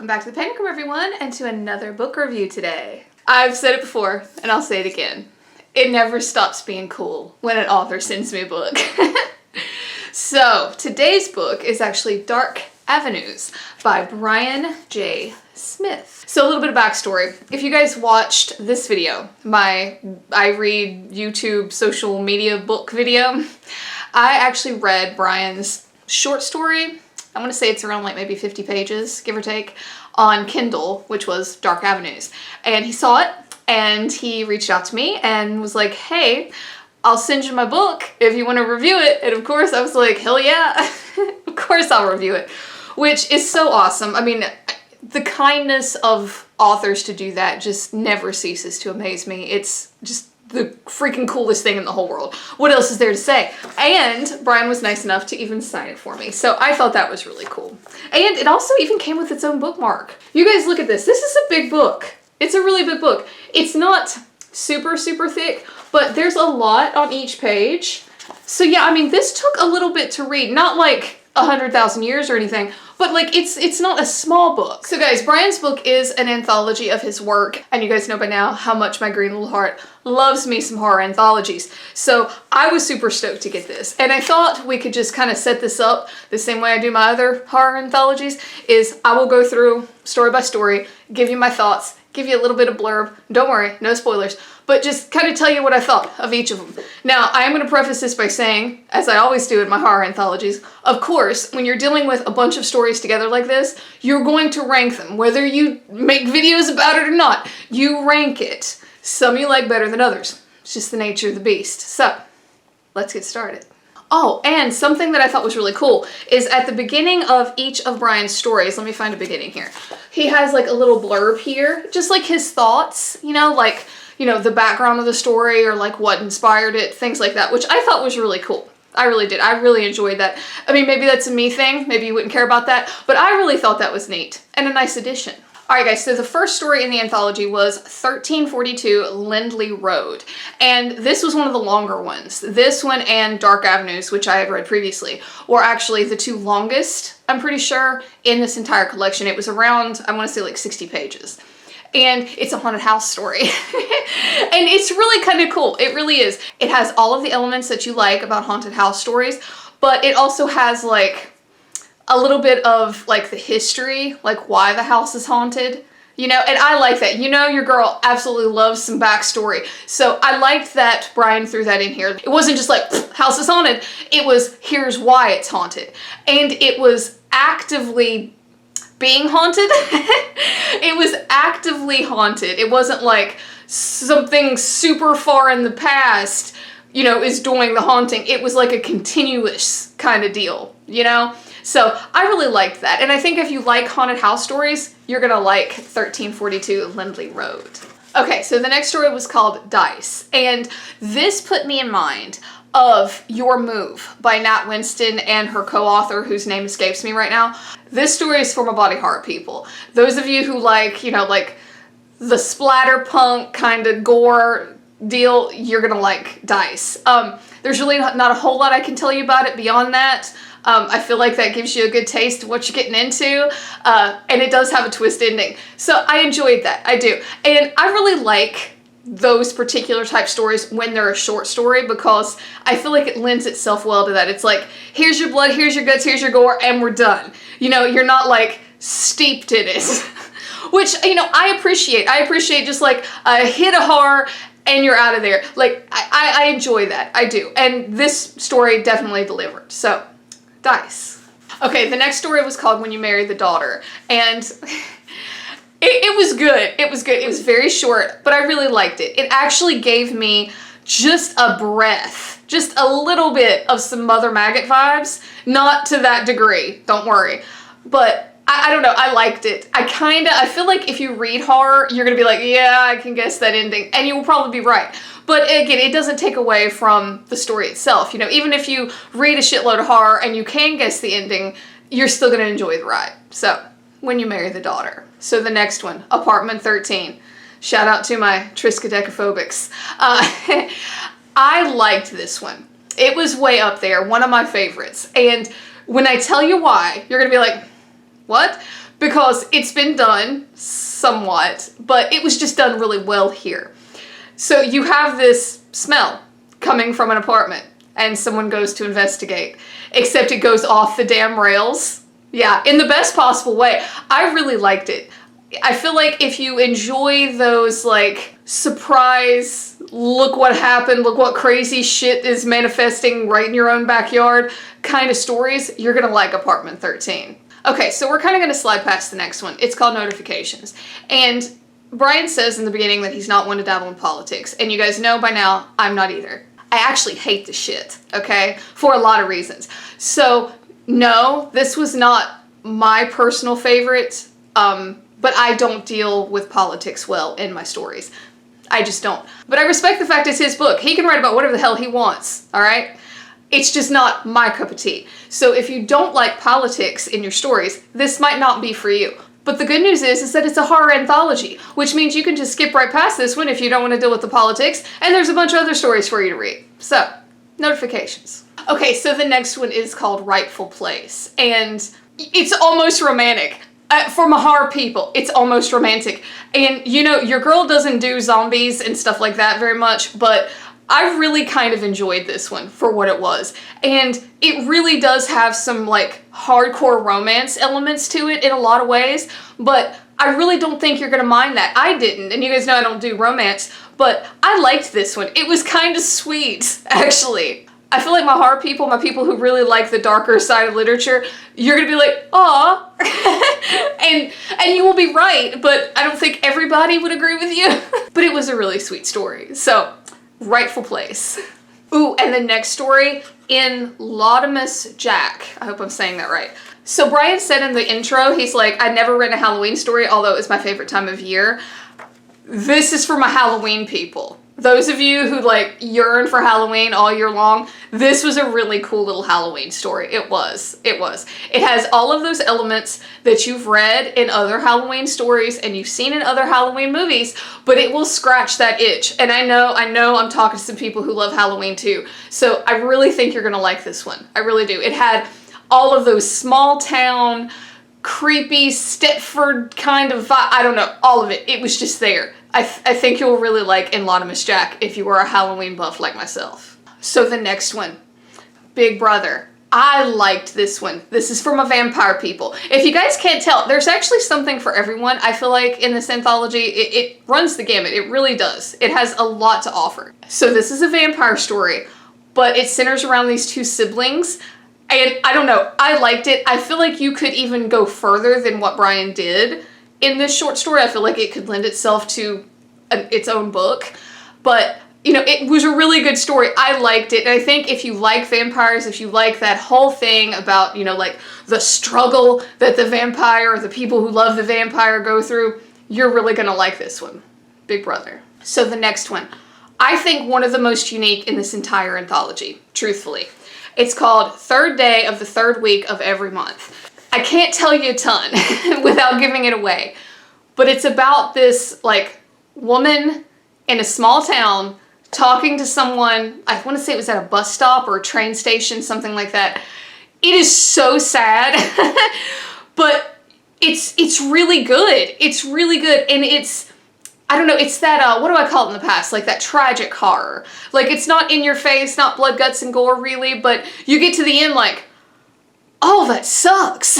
Welcome back to the Panic Room, everyone, and to another book review today. I've said it before, and I'll say it again. It never stops being cool when an author sends me a book. So, today's book is actually Dark Avenues by Brian J. Smith. So a little bit of backstory. If you guys watched this video, my I read YouTube social media book video, I actually read Brian's short story. I want to say it's around like maybe 50 pages, give or take, on Kindle, which was Dark Avenues. And he saw it and he reached out to me and was like, hey, I'll send you my book if you want to review it. And of course I was like, hell yeah, of course I'll review it, which is so awesome. I mean, the kindness of authors to do that just never ceases to amaze me. It's just the freaking coolest thing in the whole world. What else is there to say? And Brian was nice enough to even sign it for me. So I thought that was really cool. And it also even came with its own bookmark. You guys look at this. This is a big book. It's a really big book. It's not super, super thick, but there's a lot on each page. So yeah, I mean, this took a little bit to read. Not like 100,000 years or anything, but like it's not a small book. So guys, Brian's book is an anthology of his work, and you guys know by now how much my green little heart loves me some horror anthologies. So I was super stoked to get this, and I thought we could just kind of set this up the same way I do my other horror anthologies, is I will go through story by story, give you my thoughts, give you a little bit of blurb. Don't worry, no spoilers, but just kind of tell you what I thought of each of them. Now, I am going to preface this by saying, as I always do in my horror anthologies, of course, when you're dealing with a bunch of stories together like this, you're going to rank them. Whether you make videos about it or not, you rank it. Some you like better than others. It's just the nature of the beast. So, let's get started. Oh, and something that I thought was really cool is at the beginning of each of Brian's stories, let me find a beginning here. He has like a little blurb here, just like his thoughts, you know, like, you know, the background of the story or like what inspired it, things like that, which I thought was really cool. I really did. I really enjoyed that. I mean, maybe that's a me thing. Maybe you wouldn't care about that, but I really thought that was neat and a nice addition. Alright guys, so the first story in the anthology was 1342 Lindley Road, and this was one of the longer ones. This one and Dark Avenues, which I had read previously, were actually the two longest, I'm pretty sure, in this entire collection. It was around, I want to say like 60 pages. And it's a haunted house story. And it's really kind of cool. It really is. It has all of the elements that you like about haunted house stories, but it also has like a little bit of like the history, like why the house is haunted, you know, and I like that. You know, your girl absolutely loves some backstory. So I liked that Brian threw that in here. It wasn't just like, house is haunted. It was, here's why it's haunted. And it was actively being haunted. It was actively haunted. It wasn't like something super far in the past, you know, is doing the haunting. It was like a continuous kind of deal, you know? So I really liked that. And I think if you like haunted house stories, you're gonna like 1342 Lindley Road. Okay, so the next story was called Dice. And this put me in mind of Your Move by Nat Winston and her co-author, whose name escapes me right now. This story is for my body horror people. Those of you who like, you know, like the splatterpunk kind of gore deal, you're gonna like Dice. There's really not a whole lot I can tell you about it beyond that. I feel like that gives you a good taste of what you're getting into, and it does have a twist ending. So I enjoyed that, I do. And I really like those particular type stories when they're a short story, because I feel like it lends itself well to that. It's like, here's your blood, here's your guts, here's your gore, and we're done. You know, you're not like steeped in it. Which, you know, I appreciate. I appreciate just like a hit of horror and you're out of there. Like, I enjoy that, I do. And this story definitely delivered, so Dice. Okay, the next story was called When You Marry the Daughter, and it was good. It was good. It was very short, but I really liked it. It actually gave me just a breath, just a little bit of some Mother Maggot vibes. Not to that degree, don't worry. But I don't know, I liked it. I feel like if you read horror, you're gonna be like, yeah, I can guess that ending, and you will probably be right. But again, it doesn't take away from the story itself. You know, even if you read a shitload of horror and you can guess the ending, you're still gonna enjoy the ride. So, When You Marry the Daughter. So the next one, Apartment 13. Shout out to my triskaidekaphobics. I liked this one. It was way up there, one of my favorites. And when I tell you why, you're gonna be like, what? because it's been done somewhat, but it was just done really well here. So you have this smell coming from an apartment, and someone goes to investigate, except it goes off the damn rails. Yeah, in the best possible way. I really liked it. I feel like if you enjoy those, like, surprise, look what happened, look what crazy shit is manifesting right in your own backyard kind of stories, you're gonna like Apartment 13. Okay, so we're kind of gonna slide past the next one. It's called Notifications. And Brian says in the beginning that he's not one to dabble in politics. And you guys know by now, I'm not either. I actually hate the shit, okay? For a lot of reasons. So, no, this was not my personal favorite, but I don't deal with politics well in my stories. I just don't. But I respect the fact it's his book. He can write about whatever the hell he wants, all right? It's just not my cup of tea. So if you don't like politics in your stories, this might not be for you. But the good news is that it's a horror anthology, which means you can just skip right past this one if you don't want to deal with the politics, and there's a bunch of other stories for you to read. So, Notifications. Okay, so the next one is called Rightful Place, and it's almost romantic. For Mahar people, it's almost romantic. And, you know, your girl doesn't do zombies and stuff like that very much, but I really kind of enjoyed this one for what it was. And it really does have some, like, hardcore romance elements to it in a lot of ways, but I really don't think you're gonna mind that. I didn't, and you guys know I don't do romance, but I liked this one. It was kind of sweet, actually. I feel like my horror people, my people who really like the darker side of literature, you're gonna be like, aw. and you will be right, but I don't think everybody would agree with you. But it was a really sweet story. So, Rightful Place. Ooh, and the next story, In Laudamus Jack. I hope I'm saying that right. So Brian said in the intro, he's like, I'd never written a Halloween story, although it's my favorite time of year. This is for my Halloween people. Those of you who, like, yearn for Halloween all year long, this was a really cool little Halloween story. It was. It was. It has all of those elements that you've read in other Halloween stories and you've seen in other Halloween movies, but it will scratch that itch. And I know I'm talking to some people who love Halloween too, so I really think you're gonna like this one. I really do. It had all of those small town, creepy Stepford kind of vibe. I don't know, all of it. It was just there. I think you'll really like In Laudamus Jack if you were a Halloween buff like myself. So the next one, Big Brother. I liked this one. This is for my vampire people. If you guys can't tell, there's actually something for everyone. I feel like in this anthology, it runs the gamut. It really does. It has a lot to offer. So this is a vampire story, but it centers around these two siblings. And I don't know, I liked it. I feel like you could even go further than what Brian did in this short story. I feel like it could lend itself to its own book. But, you know, it was a really good story. I liked it. And I think if you like vampires, if you like that whole thing about, you know, like the struggle that the vampire or the people who love the vampire go through, you're really gonna like this one. Big Brother. So the next one. I think one of the most unique in this entire anthology, truthfully. It's called Third Day of the Third Week of Every Month. I can't tell you a ton without giving it away, but it's about this, like, woman in a small town talking to someone. I want to say it was at a bus stop or a train station, something like that. It is so sad, but it's really good. It's really good, and it's, I don't know, it's that, what do I call it in the past? Like that tragic horror. Like, it's not in your face, not blood, guts, and gore, really, but you get to the end like, oh, that sucks.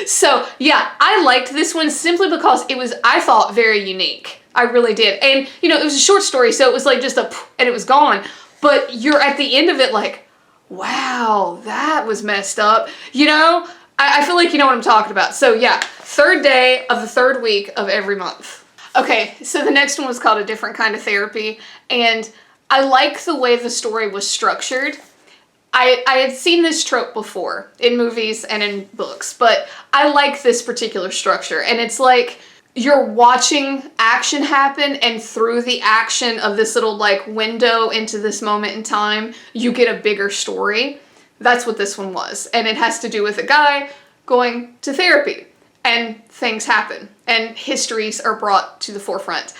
So, yeah, I liked this one simply because it was, I thought, very unique. I really did. And, you know, it was a short story, so it was like just a, and it was gone. But you're at the end of it like, wow, that was messed up. You know, I feel like you know what I'm talking about. So, yeah, third day of the third week of every month. Okay, so the next one was called A Different Kind of Therapy, and I like the way the story was structured. I had seen this trope before in movies and in books, but I like this particular structure, and it's like you're watching action happen, and through the action of this little, like, window into this moment in time, you get a bigger story. That's what this one was, and it has to do with a guy going to therapy. And things happen, and histories are brought to the forefront.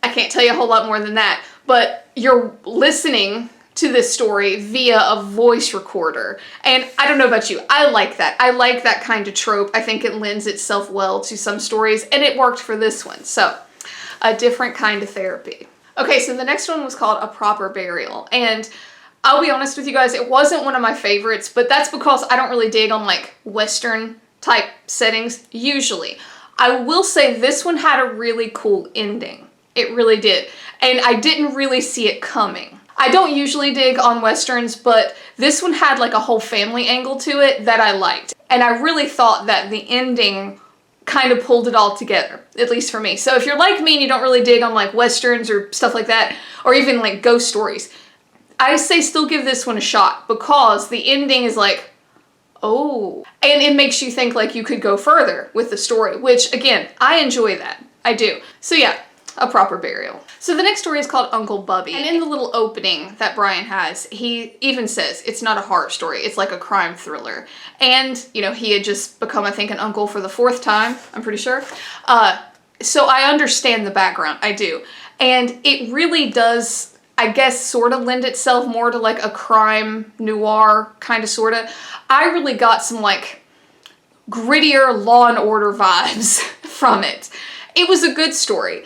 I can't tell you a whole lot more than that, but you're listening to this story via a voice recorder. And I don't know about you, I like that. I like that kind of trope. I think it lends itself well to some stories, and it worked for this one. So, a different kind of therapy. Okay, so the next one was called A Proper Burial. And I'll be honest with you guys, it wasn't one of my favorites, but that's because I don't really dig on like Western type settings usually. I will say this one had a really cool ending. It really did. And I didn't really see it coming. I don't usually dig on Westerns, but this one had like a whole family angle to it that I liked. And I really thought that the ending kind of pulled it all together, at least for me. So if you're like me and you don't really dig on like Westerns or stuff like that, or even like ghost stories, I say still give this one a shot because the ending is like, oh, and it makes you think like you could go further with the story, which again, I enjoy that. I do. So yeah, A Proper Burial. So the next story is called Uncle Bubby. And in the little opening that Brian has, he even says it's not a horror story. It's like a crime thriller. And, you know, he had just become, I think, an uncle for the 4th time, I'm pretty sure. So I understand the background. I do. And it really does, I guess, sort of lend itself more to like a crime noir kind of sort of. I really got some like grittier Law and Order vibes from it. It was a good story.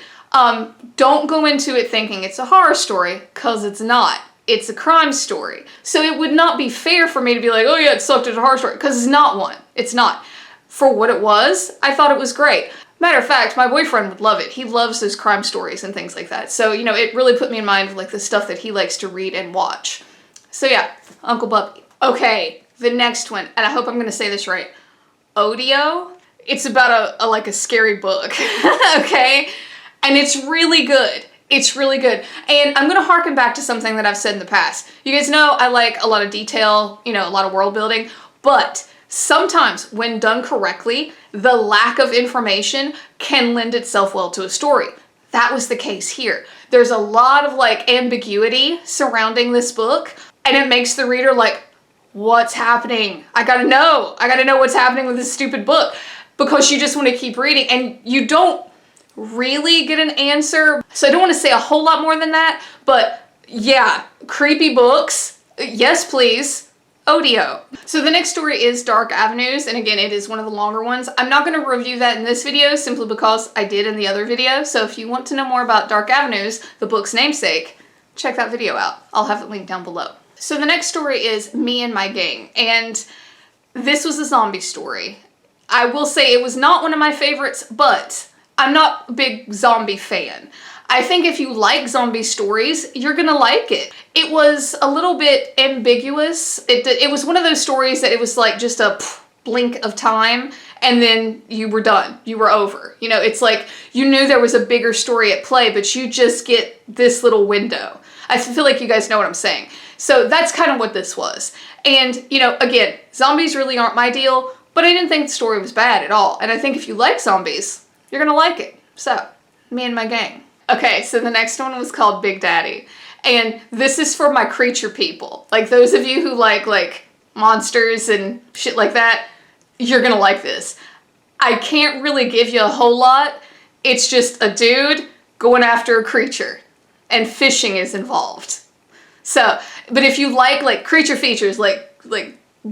Don't go into it thinking it's a horror story, because it's not. It's a crime story. So it would not be fair for me to be like, oh yeah, it sucked at a horror story, because it's not one. It's not. For what it was, I thought it was great. Matter of fact, my boyfriend would love it. He loves those crime stories and things like that. So, you know, it really put me in mind of like the stuff that he likes to read and watch. So yeah, Uncle Bubby. Okay, the next one, and I hope I'm gonna say this right. Odio. It's about a scary book, okay? And it's really good. It's really good. And I'm gonna harken back to something that I've said in the past. You guys know I like a lot of detail, you know, a lot of world building, but sometimes when done correctly, the lack of information can lend itself well to a story. That was the case here. There's a lot of like ambiguity surrounding this book, and it makes the reader like, what's happening? I gotta know what's happening with this stupid book, because you just want to keep reading and you don't really get an answer. So I don't want to say a whole lot more than that, but yeah, creepy books, yes please, Odio. So the next story is Dark Avenues, and again, it is one of the longer ones. I'm not going to review that in this video simply because I did in the other video. So if you want to know more about Dark Avenues, the book's namesake, check that video out. I'll have it linked down below. So the next story is Me and My Gang, and this was a zombie story. I will say it was not one of my favorites, but I'm not a big zombie fan. I think if you like zombie stories, you're gonna like it. It was a little bit ambiguous. It was one of those stories that it was like just a blink of time and then you were done. You were over. You know, it's like you knew there was a bigger story at play, but you just get this little window. I feel like you guys know what I'm saying. So that's kind of what this was. And, you know, again, zombies really aren't my deal, but I didn't think the story was bad at all. And I think if you like zombies, you're gonna like it. So, Me and My Gang. Okay, so the next one was called Big Daddy. And this is for my creature people. Like those of you who like monsters and shit like that, you're gonna like this. I can't really give you a whole lot. It's just a dude going after a creature. And fishing is involved. So, but if you like creature features, like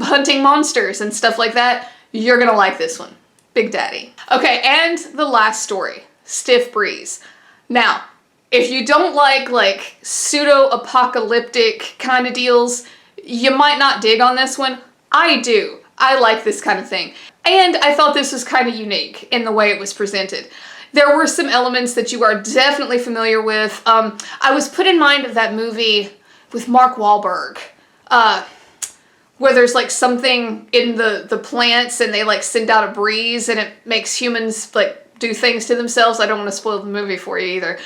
hunting monsters and stuff like that, you're gonna like this one. Big Daddy. Okay, and the last story, Stiff Breeze. Now, if you don't like pseudo-apocalyptic kind of deals, you might not dig on this one. I do. I like this kind of thing. And I thought this was kind of unique in the way it was presented. There were some elements that you are definitely familiar with. I was put in mind of that movie with Mark Wahlberg, where there's like something in the plants and they like send out a breeze and it makes humans like do things to themselves. I don't want to spoil the movie for you either.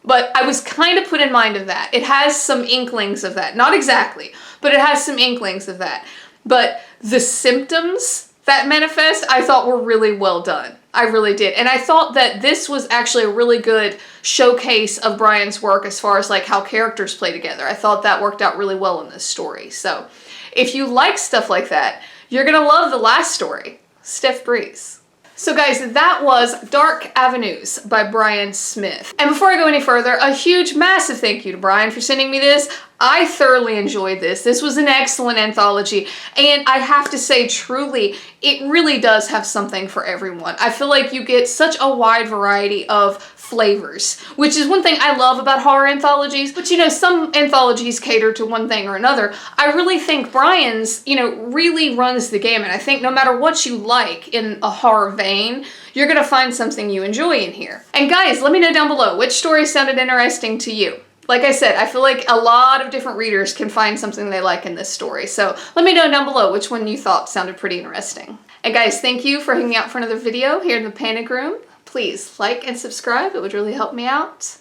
But I was kind of put in mind of that. It has some inklings of that. Not exactly, but it has some inklings of that. But the symptoms that manifest, I thought were really well done. I really did. And I thought that this was actually a really good showcase of Brian's work as far as like how characters play together. I thought that worked out really well in this story. So if you like stuff like that, you're gonna love the last story, Stiff Breeze. So guys, that was Dark Avenues by Brian Smith. And before I go any further, a huge, massive thank you to Brian for sending me this. I thoroughly enjoyed this. This was an excellent anthology, and I have to say, truly, it really does have something for everyone. I feel like you get such a wide variety of flavors, which is one thing I love about horror anthologies, but you know, some anthologies cater to one thing or another. I really think Brian's, you know, really runs the gamut. I think no matter what you like in a horror vein, you're gonna find something you enjoy in here. And guys, let me know down below which story sounded interesting to you. Like I said, I feel like a lot of different readers can find something they like in this story, so let me know down below which one you thought sounded pretty interesting. And guys, thank you for hanging out for another video here in the Panic Room. Please like and subscribe, it would really help me out.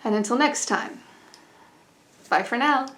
And until next time, bye for now.